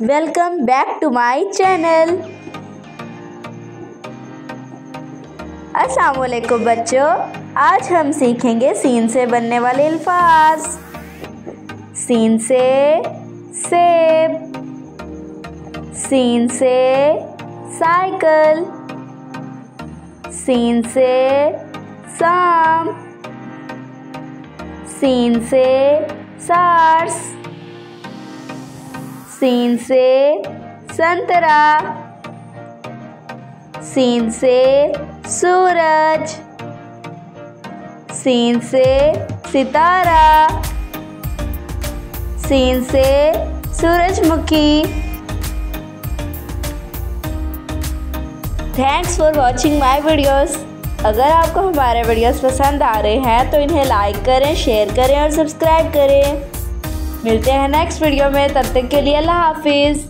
Welcome back to my channel. अस्सलामुअलैकुम बच्चों, आज हम सीखेंगे सीन से बनने वाले अल्फाज। सीन से सेब, सीन से साइकिल, सीन से शाम, सीन से सार्स, सीन से संतरा, सीन से सूरज, सीन से सितारा, सीन से सूरजमुखी। Thanks for watching my videos. अगर आपको हमारे वीडियोस पसंद आ रहे हैं तो इन्हें लाइक करें, शेयर करें और सब्सक्राइब करें। मिलते हैं नेक्स्ट वीडियो में, तब तक के लिए अल्लाह हाफिज़।